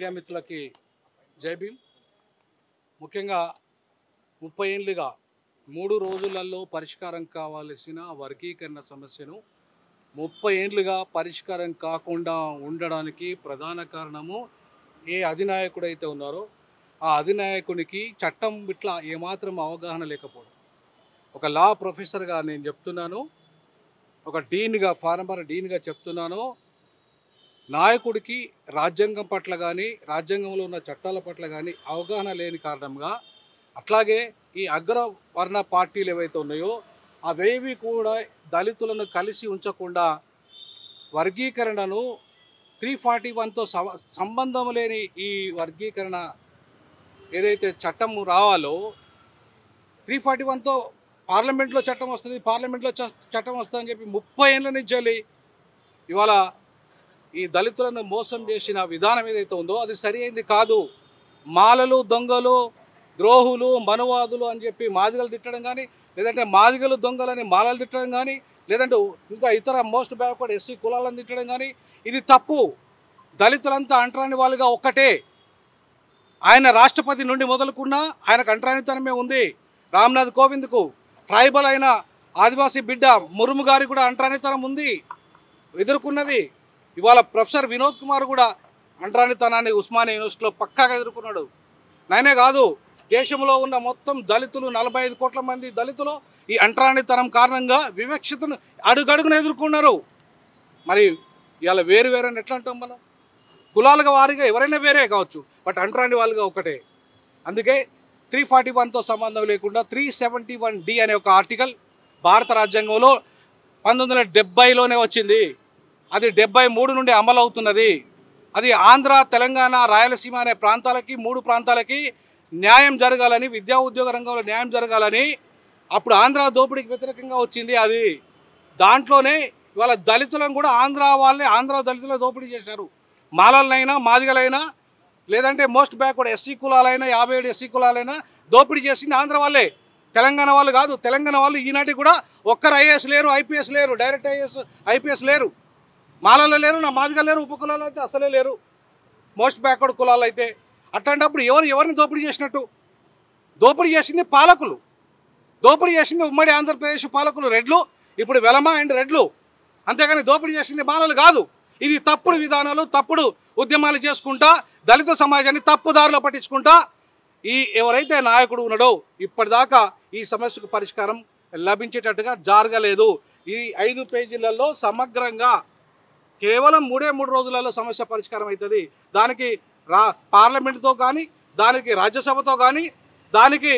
Media మిత్రులకి జై భీమ్. ముఖ్యంగా 30 ఏళ్ళుగా 3 రోజులలో పరిష్కారం కావాల్సిన వర్గీకరణ సమస్యను 30 ఏళ్ళుగా పరిష్కారం కాకుండా ఉండడానికి ప్రధాన కారణము ఏ అధినాయకుడైతే ఉన్నారో ఆ అధినాయకునికి చట్టం ఇట్లా ఏమాత్రం అవగాహన లేకపోవడం. ఒక లా ప్రొఫెసర్గా నేను చెప్తున్నాను, ఒక డీన్గా ఫార్మర్ డీన్గా చెప్తున్నాను, నాయకుడికి రాజ్యాంగం పట్ల కానీ రాజ్యాంగంలో ఉన్న చట్టాల పట్ల కానీ అవగాహన లేని కారణంగా, అట్లాగే ఈ అగ్రవర్ణ పార్టీలు ఏవైతే ఉన్నాయో అవేవి కూడా దళితులను కలిసి ఉంచకుండా వర్గీకరణను 341తో సంబంధం లేని ఈ వర్గీకరణ ఏదైతే చట్టం రావాలో 341తో పార్లమెంట్లో చట్టం వస్తుంది, పార్లమెంట్లో చట్టం వస్తుందని చెప్పి 30 ఏళ్ళ నుంచి ఇవాళ ఈ దళితులను మోసం చేసిన విధానం ఏదైతే ఉందో అది సరి అయింది కాదు. మాలలు, దొంగలు, ద్రోహులు, మనువాదులు అని చెప్పి మాదిగలు తిట్టడం కానీ, లేదంటే మాదిగలు దొంగలని మాలలు తిట్టడం కానీ, లేదంటే ఇంకా ఇతర మోస్ట్ బ్యాక్వర్డ్ ఎస్సీ కులాలను తిట్టడం కానీ ఇది తప్పు. దళితులంతా అంటరాని వాళ్ళుగా ఒక్కటే. ఆయన రాష్ట్రపతి నుండి మొదలుకున్న ఆయనకు అంటరానితనమే ఉంది. రామ్నాథ్ కోవింద్కు ట్రైబల్ అయిన ఆదివాసీ బిడ్డ ముర్ము గారికి కూడా అంటరానితనం ఉంది, ఎదుర్కొన్నది. ఇవాళ ప్రొఫెసర్ వినోద్ కుమార్ కూడా అంటరానితనాన్ని ఉస్మానియా యూనివర్సిటీలో పక్కాగా ఎదుర్కొన్నాడు. నేనే కాదు, దేశంలో ఉన్న మొత్తం దళితులు 45 కోట్ల మంది దళితులు ఈ అంటరానితనం కారణంగా వివక్షతను అడుగడుగున ఎదుర్కొన్నారు. మరి ఇవాళ వేరు వేరే ఎట్లా అంటాం మనం? కులాలుగా వారిగా ఎవరైనా వేరే కావచ్చు, బట్ అంటరాని వాళ్ళుగా ఒకటే. అందుకే 341తో సంబంధం లేకుండా 371D అనే ఒక ఆర్టికల్ భారత రాజ్యాంగంలో 1970లోనే వచ్చింది. అది 73 నుండి అమలు అవుతున్నది. అది ఆంధ్ర, తెలంగాణ, రాయలసీమ అనే ప్రాంతాలకి 3 ప్రాంతాలకి న్యాయం జరగాలని, విద్యా ఉద్యోగ రంగంలో న్యాయం జరగాలని అప్పుడు ఆంధ్ర దోపిడీకి వ్యతిరేకంగా వచ్చింది. అది దాంట్లోనే ఇవాళ దళితులను కూడా ఆంధ్ర దళితుల దోపిడీ చేశారు. మాలలైనా, మాదిగలైనా, లేదంటే మోస్ట్ బ్యాక్వర్డ్ ఎస్సీ కులాలైనా, 57 ఎస్సీ కులాలైనా దోపిడీ చేసింది ఆంధ్ర వాళ్ళే, తెలంగాణ వాళ్ళు కాదు. తెలంగాణ వాళ్ళు ఈనాటికి కూడా ఒక్కరు ఐఏఎస్ లేరు, ఐపీఎస్ లేరు, డైరెక్ట్ ఐపీఎస్ లేరు. మాలలో లేరు, నా మాదిగా లేరు, ఉపకులాలు అయితే అసలే లేరు, మోస్ట్ బ్యాక్వర్డ్ కులాలు అయితే. అట్లాంటప్పుడు ఎవరిని దోపిడీ చేసినట్టు? దోపిడీ చేసింది పాలకులు, దోపిడీ చేసింది ఉమ్మడి ఆంధ్రప్రదేశ్ పాలకులు, రెడ్లు, ఇప్పుడు వెలమ అండ్ రెడ్లు. అంతేగాని దోపిడీ చేసింది మాలలు కాదు. ఇది తప్పుడు విధానాలు, తప్పుడు ఉద్యమాలు చేసుకుంటా దళిత సమాజాన్ని తప్పుదారిలో పట్టించుకుంటా ఎవరైతే నాయకుడు ఉన్నాడో ఇప్పటిదాకా ఈ సమస్యకు పరిష్కారం లభించేటట్టుగా జరగలేదు. ఈ 5 పేజీలలో సమగ్రంగా కేవలం 3 రోజులలో సమస్య పరిష్కారం అవుతుంది. దానికి పార్లమెంటుతో కానీ, దానికి రాజ్యసభతో కానీ, దానికి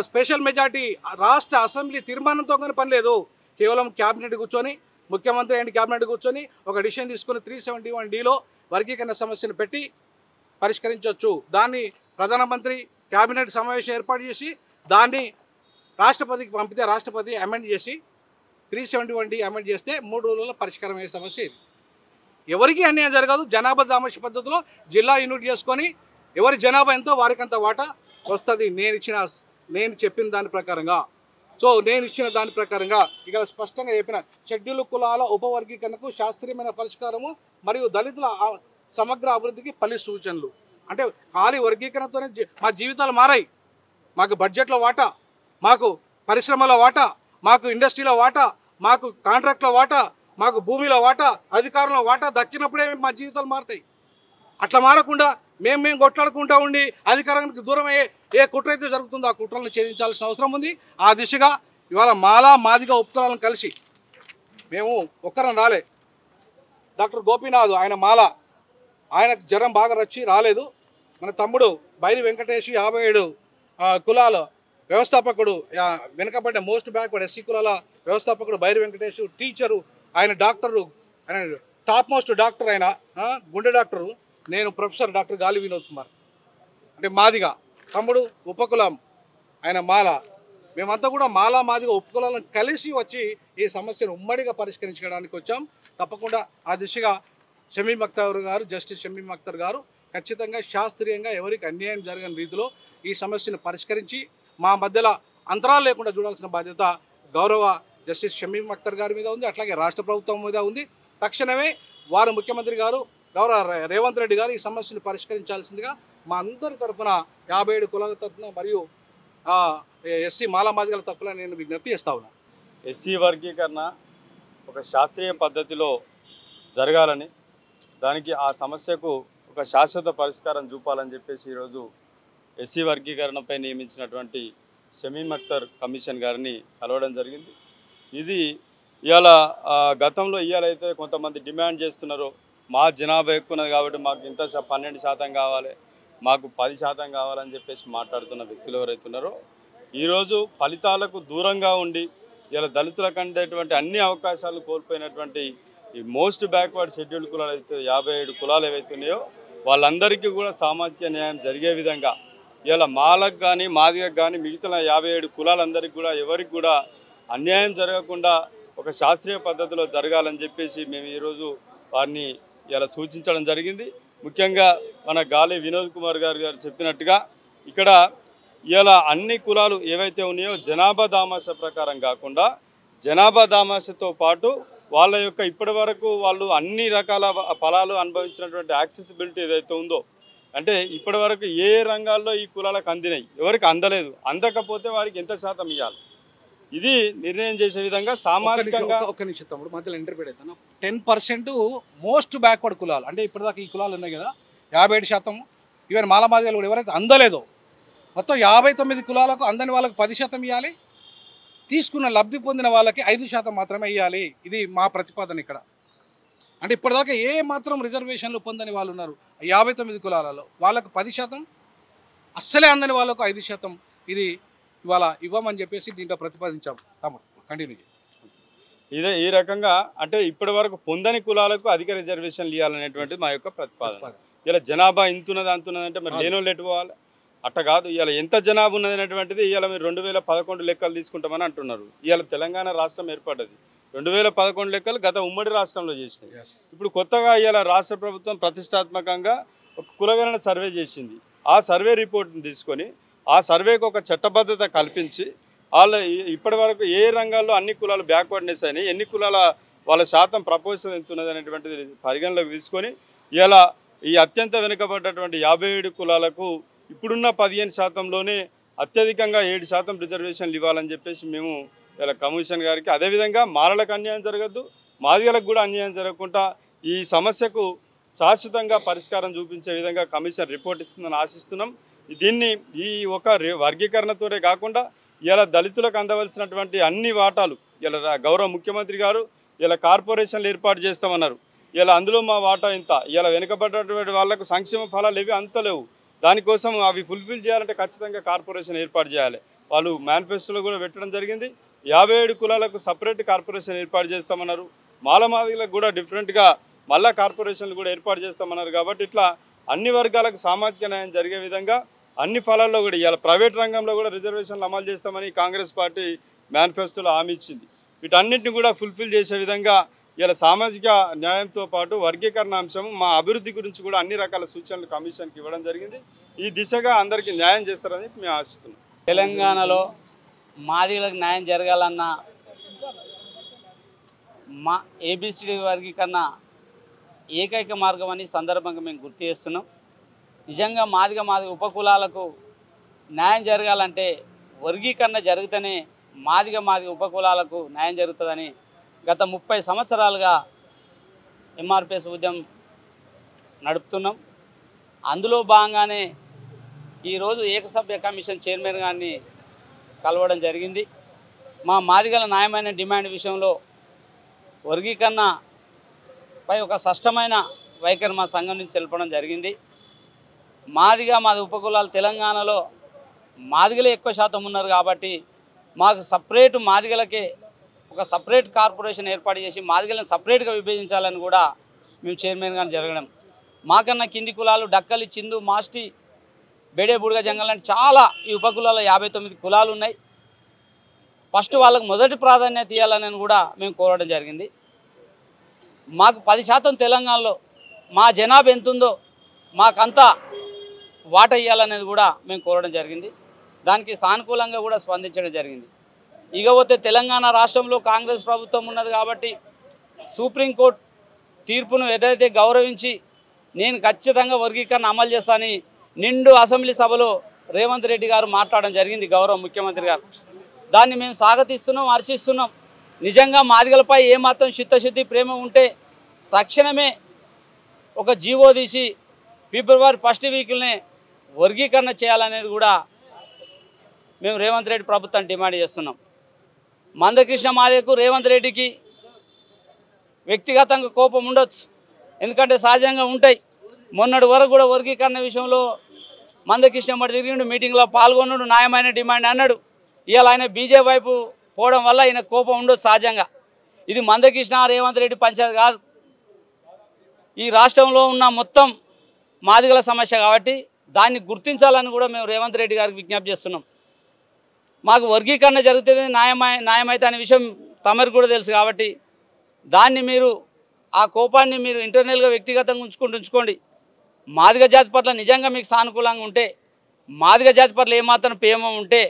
స్పెషల్ మెజార్టీ రాష్ట్ర అసెంబ్లీ తీర్మానంతో కానీ పని లేదు. కేవలం క్యాబినెట్ కూర్చొని, ముఖ్యమంత్రి అండ్ క్యాబినెట్ కూర్చొని ఒక డిసిషన్ తీసుకొని 371Dలో వర్గీకరణ సమస్యను పెట్టి పరిష్కరించవచ్చు. దాన్ని ప్రధానమంత్రి క్యాబినెట్ సమావేశం ఏర్పాటు చేసి దాన్ని రాష్ట్రపతికి పంపితే రాష్ట్రపతి అమెండ్ చేసి 371D అమెండ్ చేస్తే 3 రోజుల్లో పరిష్కారం అయ్యే సమస్య ఇది. ఎవరికి అన్యాయం జరగదు. జనాభా దామర్శ పద్ధతిలో జిల్లా యూనిట్ చేసుకొని ఎవరి జనాభా ఎంతో వారికంత వాటా వస్తుంది. నేను చెప్పిన దాని ప్రకారంగా. నేను ఇచ్చిన దాని ప్రకారంగా ఇక్కడ స్పష్టంగా చెప్పిన షెడ్యూల్ కులాల ఉపవర్గీకరణకు శాస్త్రీయమైన పరిష్కారము మరియు దళితుల సమగ్ర అభివృద్ధికి 10 సూచనలు. అంటే ఖాళీ వర్గీకరణతోనే మా జీవితాలు మారాయి. మాకు బడ్జెట్లో వాటా, మాకు పరిశ్రమలో వాటా, మాకు ఇండస్ట్రీలో వాటా, మాకు కాంట్రాక్ట్లో వాటా, మాకు భూమిలో వాటా, అధికారంలో వాటా దక్కినప్పుడే మా జీవితాలు మారుతాయి. అట్లా మారకుండా మేము కొట్లాడుకుంటూ ఉండి అధికారానికి దూరం అయ్యే ఏ కుట్ర అయితే జరుగుతుందో ఆ కుట్రలను ఛేదించాల్సిన అవసరం ఉంది. ఆ దిశగా ఇవాళ మాలా మాదిగా ఉపకులాలను కలిసి మేము ఒక్కరం రాలే. డాక్టర్ గోపీనాథ్ ఆయన మాల, ఆయనకు జ్వరం బాగా రచ్చి రాలేదు. మన తమ్ముడు బైరి వెంకటేష్ 57 కులాల వ్యవస్థాపకుడు, వెనుకబడ్డ మోస్ట్ బ్యాక్వర్డ్ ఎస్సీ కులాల వ్యవస్థాపకుడు బైరి వెంకటేష్, టీచరు, ఆయన డాక్టరు, ఆయన టాప్ మోస్ట్ డాక్టర్, ఆయన గుండె డాక్టరు. నేను ప్రొఫెసర్ డాక్టర్ గాలి వినోద్ కుమార్, అంటే మాదిగా. తమ్ముడు ఉపకులం, ఆయన మాల. మేమంతా కూడా మాలా మాదిగా ఉపకులాలను కలిసి వచ్చి ఈ సమస్యను ఉమ్మడిగా పరిష్కరించడానికి వచ్చాం. తప్పకుండా ఆ దిశగా షమీమ్ అఖ్తర్ గారు, జస్టిస్ షమీమ్ అఖ్తర్ గారు ఖచ్చితంగా శాస్త్రీయంగా ఎవరికి అన్యాయం జరగని రీతిలో ఈ సమస్యను పరిష్కరించి మా మధ్యలో అంతరాలు లేకుండా చూడాల్సిన బాధ్యత గౌరవ జస్టిస్ షమీమ్ అఖ్తర్ గారి మీద ఉంది. అట్లాగే రాష్ట్ర ప్రభుత్వం మీద ఉంది. తక్షణమే వారు ముఖ్యమంత్రి గారు గౌరవ రేవంత్ రెడ్డి గారు ఈ సమస్యను పరిష్కరించాల్సిందిగా మా అందరి తరఫున 57 కులాల తరఫున మరియు ఎస్సీ మాదిగల తరఫున నేను విజ్ఞప్తి చేస్తా ఉన్నాను. ఎస్సీ వర్గీకరణ ఒక శాస్త్రీయ పద్ధతిలో జరగాలని, దానికి ఆ సమస్యకు ఒక శాశ్వత పరిష్కారం చూపాలని చెప్పేసి ఈరోజు ఎస్సీ వర్గీకరణపై నియమించినటువంటి షమీమ్ అఖ్తర్ కమిషన్ గారిని కలవడం జరిగింది. ఇది ఇవాళ గతంలో ఇవాళైతే కొంతమంది డిమాండ్ చేస్తున్నారో మా జనాభా ఎక్కున్నది కాబట్టి మాకు ఇంత 12% కావాలి, మాకు 10% కావాలని చెప్పేసి మాట్లాడుతున్న వ్యక్తులు ఎవరైతే ఉన్నారో ఈరోజు ఫలితాలకు దూరంగా ఉండి ఇలా దళితులకు అందేటువంటి అన్ని అవకాశాలు కోల్పోయినటువంటి ఈ మోస్ట్ బ్యాక్వర్డ్ షెడ్యూల్డ్ కులాలు అయితే 57 కులాలు ఏవైతే ఉన్నాయో వాళ్ళందరికీ కూడా సామాజిక న్యాయం జరిగే విధంగా ఇలా మాలకు కానీ మాదిగకు కానీ మిగతా 57 కులాలందరికీ కూడా ఎవరికి కూడా అన్యాయం జరగకుండా ఒక శాస్త్రీయ పద్ధతిలో జరగాలని చెప్పేసి మేము ఈరోజు వారిని ఇలా సూచించడం జరిగింది. ముఖ్యంగా మన గాలి వినోద్ కుమార్ గారు చెప్పినట్టుగా ఇక్కడ ఇలా అన్ని కులాలు ఏవైతే ఉన్నాయో జనాభా దామాష ప్రకారం కాకుండా జనాభా దామాషతో పాటు వాళ్ళ యొక్క ఇప్పటి వరకు వాళ్ళు అన్ని రకాల ఫలాలు అనుభవించినటువంటి యాక్సెసిబిలిటీ ఏదైతే ఉందో, అంటే ఇప్పటి వరకు ఏ రంగాల్లో ఈ కులాలకు అందినాయి, ఎవరికి అందలేదు, అందకపోతే వారికి ఎంత శాతం ఇవ్వాలి, ఇది నిర్ణయం చేసే విధంగా సామాజికంగా. ఒక్క నిమిషం తమ్ముడు మధ్యలో ఇంటర్ప్రిట్ అవుతాను. 10% మోస్ట్ బ్యాక్వర్డ్ కులాలు, అంటే ఇప్పటిదాకా ఈ కులాలు ఉన్నాయి కదా 57%, ఈవెన్ మాదిగలు కూడా ఎవరైతే అందలేదో మొత్తం 59 కులాలకు అందని వాళ్ళకి 10% ఇవ్వాలి, తీసుకున్న లబ్ధి పొందిన వాళ్ళకి 5% మాత్రమే ఇవ్వాలి. ఇది మా ప్రతిపాదన ఇక్కడ. అంటే ఇప్పటిదాకా ఏ మాత్రం రిజర్వేషన్లు పొందని వాళ్ళు ఉన్నారు 59 కులాలలో, వాళ్ళకు 10%, అస్సలే అందని వాళ్ళకు 5%. ఇది ఇవాళ ఇవ్వమని చెప్పేసి దీంట్లో ప్రతిపాదించాము. తమ్ముడు కంటిన్యూ. ఇదే ఈ రకంగా అంటే ఇప్పటి వరకు పొందని కులాలకు అధిక రిజర్వేషన్లు ఇవ్వాలనేటువంటి మా యొక్క ప్రతిపాదన. ఇలా జనాభా ఇంతున్నది అంతున్నదంటే మరి లేనోళ్ళు ఎటు పోవాలి? అట్ట కాదు. ఇవాళ ఎంత జనాభా ఉన్నది అనేటువంటిది ఇవాళ మీరు 2011 లెక్కలు తీసుకుంటామని అంటున్నారు. ఇవాళ తెలంగాణ రాష్ట్రం ఏర్పడ్డది 2011 లెక్కలు గత ఉమ్మడి రాష్ట్రంలో చేసినాయి. ఇప్పుడు కొత్తగా ఇవాళ రాష్ట్ర ప్రభుత్వం ప్రతిష్టాత్మకంగా ఒక కులగణన సర్వే చేసింది. ఆ సర్వే రిపోర్ట్ని తీసుకొని ఆ సర్వేకి ఒక చట్టబద్ధత కల్పించి వాళ్ళు ఇప్పటి వరకు ఏ రంగాల్లో అన్ని కులాలు బ్యాక్వర్డ్నెస్ అయినాయి, ఎన్ని కులాల వాళ్ళ శాతం ప్రపోజల్ ఎంత ఉన్నది అనేటువంటిది పరిగణలోకి తీసుకొని ఇలా ఈ అత్యంత వెనుకబడ్డటువంటి 57 కులాలకు ఇప్పుడున్న 15%లోనే అత్యధికంగా 7% రిజర్వేషన్లు ఇవ్వాలని చెప్పేసి మేము ఇలా కమిషన్ గారికి, అదేవిధంగా మాలలకు అన్యాయం జరగద్దు, మాదిగలకు కూడా అన్యాయం జరగకుండా ఈ సమస్యకు శాశ్వతంగా పరిష్కారం చూపించే విధంగా కమిషన్ రిపోర్ట్ ఇస్తుందని ఆశిస్తున్నాం. దీన్ని ఈ ఒక వర్గీకరణతోనే కాకుండా ఇలా దళితులకు అందవలసినటువంటి అన్ని వాటాలు ఇలా గౌరవ ముఖ్యమంత్రి గారు ఇలా కార్పొరేషన్లు ఏర్పాటు చేస్తామన్నారు. ఇలా అందులో మా వాటా ఇంత, ఇలా వెనుకబడ్డటువంటి వాళ్ళకు సంక్షేమ ఫలాలు ఏవి అంత లేవు. దానికోసం అవి ఫుల్ఫిల్ చేయాలంటే ఖచ్చితంగా కార్పొరేషన్ ఏర్పాటు చేయాలి. వాళ్ళు మేనిఫెస్టోలో కూడా పెట్టడం జరిగింది. 57 కులాలకు సపరేట్ కార్పొరేషన్ ఏర్పాటు చేస్తామన్నారు. మాదిగలకు కూడా డిఫరెంట్గా మళ్ళా కార్పొరేషన్లు కూడా ఏర్పాటు చేస్తామన్నారు. కాబట్టి ఇట్లా అన్ని వర్గాలకు సామాజిక న్యాయం జరిగే విధంగా అన్ని ఫలాల్లో కూడా ఇవాళ ప్రైవేట్ రంగంలో కూడా రిజర్వేషన్లు అమలు చేస్తామని కాంగ్రెస్ పార్టీ మేనిఫెస్టోలో హామీ ఇచ్చింది. వీటన్నిటిని కూడా ఫుల్ఫిల్ చేసే విధంగా ఇలా సామాజిక న్యాయంతో పాటు వర్గీకరణ అంశం మా అభివృద్ధి గురించి కూడా అన్ని రకాల సూచనలు కమిషన్కి ఇవ్వడం జరిగింది. ఈ దిశగా అందరికీ న్యాయం చేస్తారని మేము ఆశిస్తున్నాం. తెలంగాణలో మాదిగలకు న్యాయం జరగాలన్న మా ఏబిసిడి వర్గీకరణ ఏకైక మార్గం అని సందర్భంగా మేము గుర్తు చేస్తున్నాం. నిజంగా మాదిగ ఉపకులాలకు న్యాయం జరగాలంటే వర్గీకరణ జరిగితేనే మాదిగ ఉపకులాలకు న్యాయం జరుగుతుందని గత 30 సంవత్సరాలుగా ఎంఆర్పిఎస్ ఉద్యమం నడుపుతున్నాం. అందులో భాగంగానే ఈరోజు ఏకసభ్య కమిషన్ చైర్మన్ గారిని కలవడం జరిగింది. మా మాదిగల న్యాయమైన డిమాండ్ విషయంలో వర్గీకరణపై ఒక స్పష్టమైన వైఖరి మా సంఘం నుంచి తెలపడం జరిగింది. మాది ఉపకులాలు తెలంగాణలో మాదిగలే ఎక్కువ శాతం ఉన్నారు కాబట్టి మాకు సపరేట్ మాదిగలకే ఒక సపరేట్ కార్పొరేషన్ ఏర్పాటు చేసి మాదిగలను సపరేట్గా విభజించాలని కూడా మేము చైర్మన్ గారిని జరగడం. మాకన్నా కింది కులాలు డక్కలి, చిందు, మాస్టి, బేడే, బుడగ, జంగల్ అంటే చాలా ఈ ఉపకులాల్లో 59 కులాలు ఉన్నాయి. ఫస్ట్ వాళ్ళకు మొదటి ప్రాధాన్యత ఇవ్వాలని కూడా మేము కోరడం జరిగింది. మాకు 10% తెలంగాణలో మా జనాభా ఎంతుందో మాకంతా వాటా ఇవ్వాలనేది కూడా మేము కోరడం జరిగింది. దానికి సానుకూలంగా కూడా స్పందించడం జరిగింది. ఇకపోతే తెలంగాణ రాష్ట్రంలో కాంగ్రెస్ ప్రభుత్వం ఉన్నది కాబట్టి సుప్రీంకోర్టు తీర్పును ఏదైతే గౌరవించి నేను ఖచ్చితంగా వర్గీకరణ అమలు చేస్తానని నిండు అసెంబ్లీ సభలో రేవంత్ రెడ్డి గారు మాట్లాడడం జరిగింది, గౌరవ ముఖ్యమంత్రి గారు. దాన్ని మేము స్వాగతిస్తున్నాం, హర్షిస్తున్నాం. నిజంగా మాదిగలపై ఏమాత్రం చిత్తశుద్ధి ప్రేమ ఉంటే తక్షణమే ఒక జీవో తీసి ఫిబ్రవరి 1 వీక్నే వర్గీకరణ చేయాలనేది కూడా మేము రేవంత్ రెడ్డి ప్రభుత్వం డిమాండ్ చేస్తున్నాం. మందకృష్ణ మాదిగకు రేవంత్ రెడ్డికి వ్యక్తిగతంగా కోపం ఉండొచ్చు, ఎందుకంటే సహజంగా ఉంటాయి. మొన్నటి వరకు కూడా వర్గీకరణ విషయంలో మందకృష్ణ మడి తిరిగిండు, మీటింగ్లో పాల్గొన్నాడు, న్యాయమైన డిమాండ్ అన్నాడు. ఇవాళ ఆయన బీజేపీ వైపు పోవడం వల్ల ఆయన కోపం ఉండొచ్చు సహజంగా. ఇది మందకృష్ణ రేవంత్ రెడ్డి పంచాయతీ కాదు, ఈ రాష్ట్రంలో ఉన్న మొత్తం మాదిగల సమస్య కాబట్టి దాన్ని గుర్తించాలని కూడా మేము రేవంత్ రెడ్డి గారికి విజ్ఞప్తి చేస్తున్నాం. మాకు వర్గీకరణ జరుగుతుంది న్యాయమైతే అనే విషయం తమరికి కూడా తెలుసు కాబట్టి దాన్ని మీరు ఆ కోపాన్ని మీరు ఇంటర్నల్గా వ్యక్తిగతంగా ఉంచుకోండి. మాదిగ జాతి పట్ల నిజంగా మీకు సానుకూలంగా ఉంటే, మాదిగ జాతి పట్ల ఏమాత్రం ప్రేమ ఉంటే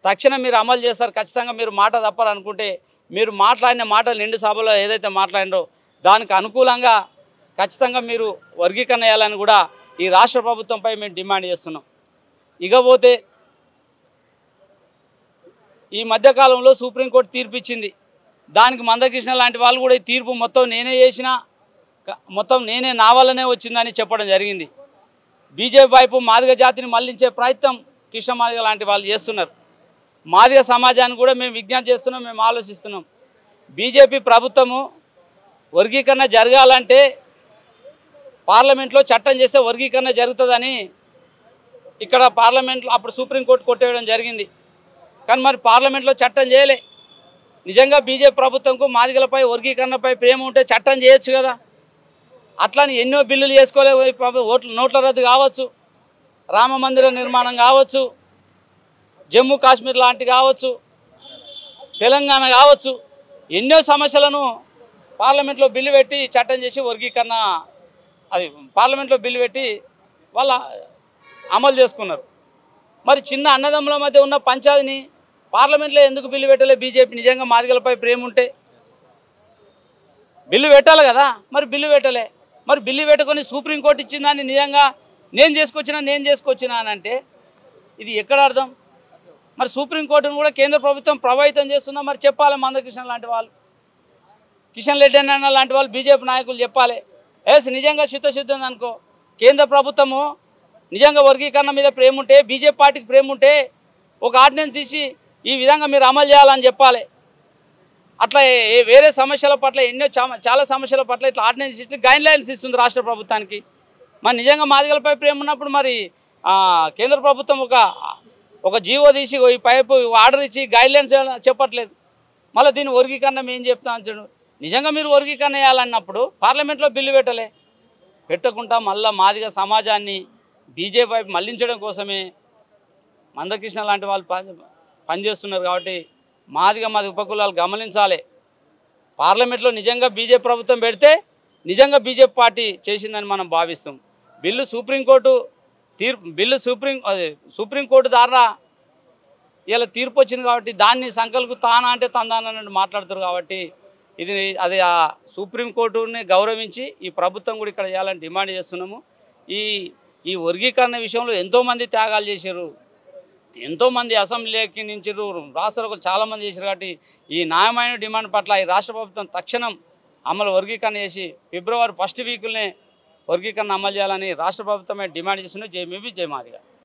తక్షణం మీరు అమలు చేస్తారు. ఖచ్చితంగా మీరు మాట తప్పారనుకుంటే మీరు మాట్లాడిన మాటలు నిండు సభలో ఏదైతే మాట్లాడినో దానికి అనుకూలంగా ఖచ్చితంగా మీరు వర్గీకరణ చేయాలని కూడా ఈ రాష్ట్ర ప్రభుత్వంపై మేము డిమాండ్ చేస్తున్నాం. ఇకపోతే ఈ మధ్యకాలంలో సుప్రీంకోర్టు తీర్పు ఇచ్చింది. దానికి మందకృష్ణ లాంటి వాళ్ళు కూడా ఈ తీర్పు మొత్తం నేనే చేసిన, మొత్తం నేనే నా వల్లనే వచ్చిందని చెప్పడం జరిగింది. బీజేపీ వైపు మాదిగ జాతిని మళ్లించే ప్రయత్నం కృష్ణ మాదిగ లాంటి వాళ్ళు చేస్తున్నారు. మాదిగ సమాజాన్ని కూడా మేము విజ్ఞప్తి చేస్తున్నాం, మేము ఆలోచిస్తున్నాం. బీజేపీ ప్రభుత్వము వర్గీకరణ జరగాలంటే పార్లమెంట్లో చట్టం చేస్తే వర్గీకరణ జరుగుతుందని ఇక్కడ పార్లమెంట్లో అప్పుడు సుప్రీంకోర్టు కొట్టేయడం జరిగింది. కానీ మరి పార్లమెంట్లో చట్టం చేయలే. నిజంగా బీజేపీ ప్రభుత్వంకు మాదిగలపై వర్గీకరణపై ప్రేమ ఉంటే చట్టం చేయొచ్చు కదా. అట్లని ఎన్నో బిల్లులు చేసుకోలే, నోట్ల రద్దు కావచ్చు, రామ మందిర నిర్మాణం కావచ్చు, జమ్మూ కాశ్మీర్ లాంటి కావచ్చు, తెలంగాణ కావచ్చు, ఎన్నో సమస్యలను పార్లమెంట్లో బిల్లు పెట్టి చట్టం చేసి వర్గీకరణ అది పార్లమెంట్లో బిల్లు పెట్టి వాళ్ళ అమలు చేసుకున్నారు. మరి చిన్న అన్నదమ్ముల మధ్య ఉన్న పంచాయతీని పార్లమెంట్లో ఎందుకు బిల్లు పెట్టలే? బీజేపీ నిజంగా మాదిగలపై ప్రేమ ఉంటే బిల్లు పెట్టాలి కదా. మరి బిల్లు పెట్టలే. మరి బిల్లు పెట్టుకొని సుప్రీంకోర్టు ఇచ్చిందని నిజంగా నేను చేసుకొచ్చినా అని అంటే ఇది ఎక్కడ అర్థం? మరి సుప్రీంకోర్టును కూడా కేంద్ర ప్రభుత్వం ప్రభావితం చేస్తుందా? మరి చెప్పాలి మందకృష్ణ లాంటి వాళ్ళు, కిషన్ రెడ్డి అన్న లాంటి వాళ్ళు, బీజేపీ నాయకులు చెప్పాలి. నిజంగా చిత్తశుద్ధి ఉందనుకో, కేంద్ర ప్రభుత్వము నిజంగా వర్గీకరణ మీద ప్రేమ ఉంటే, బీజేపీ పార్టీకి ప్రేమ ఉంటే ఒక ఆర్డినెన్స్ తీసి ఈ విధంగా మీరు అమలు చేయాలని చెప్పాలి. అట్లా వేరే సమస్యల పట్ల ఎన్నో చాలా సమస్యల పట్ల ఇట్లా ఆర్డినెన్స్ ఇచ్చి గైడ్లైన్స్ ఇస్తుంది రాష్ట్ర ప్రభుత్వానికి. మరి నిజంగా మాదిగలపై ప్రేమ ఉన్నప్పుడు మరి కేంద్ర ప్రభుత్వం ఒక జీవో తీసి ఈ పైపు ఆర్డర్ ఇచ్చి గైడ్లైన్స్ చెప్పట్లేదు. మళ్ళీ దీన్ని వర్గీకరణ ఏం చెప్తాను అంటాడు. నిజంగా మీరు వర్గీకరణ చేయాలన్నప్పుడు పార్లమెంట్లో బిల్లు పెట్టకుండా మళ్ళీ మాదిగ సమాజాన్ని బీజేపీ వైపు మళ్లించడం కోసమే మందకృష్ణ లాంటి వాళ్ళు పనిచేస్తున్నారు. కాబట్టి మాది ఉపకులాలు గమనించాలి. పార్లమెంట్లో నిజంగా బీజేపీ ప్రభుత్వం పెడితే నిజంగా బీజేపీ పార్టీ చేసిందని మనం భావిస్తాం. సుప్రీంకోర్టు ద్వారా ఇలా తీర్పు వచ్చింది కాబట్టి దాన్ని సంకల్కు తానా అంటే తందానని మాట్లాడుతారు. కాబట్టి అది ఆ సుప్రీంకోర్టుని గౌరవించి ఈ ప్రభుత్వం కూడా ఇక్కడ చేయాలని డిమాండ్ చేస్తున్నాము. ఈ వర్గీకరణ విషయంలో ఎంతోమంది త్యాగాలు చేశారు, ఎంతోమంది అసెంబ్లీకి నుంచి రాష్ట్రాలకు చాలామంది చేశారు. కాబట్టి ఈ న్యాయమైన డిమాండ్ పట్ల ఈ రాష్ట్ర ప్రభుత్వం తక్షణం వర్గీకరణ చేసి ఫిబ్రవరి 1 వీక్నే వర్గీకరణ అమలు చేయాలని రాష్ట్ర ప్రభుత్వమే డిమాండ్ చేస్తున్నారు. జై మీబీ జై మాదిగ.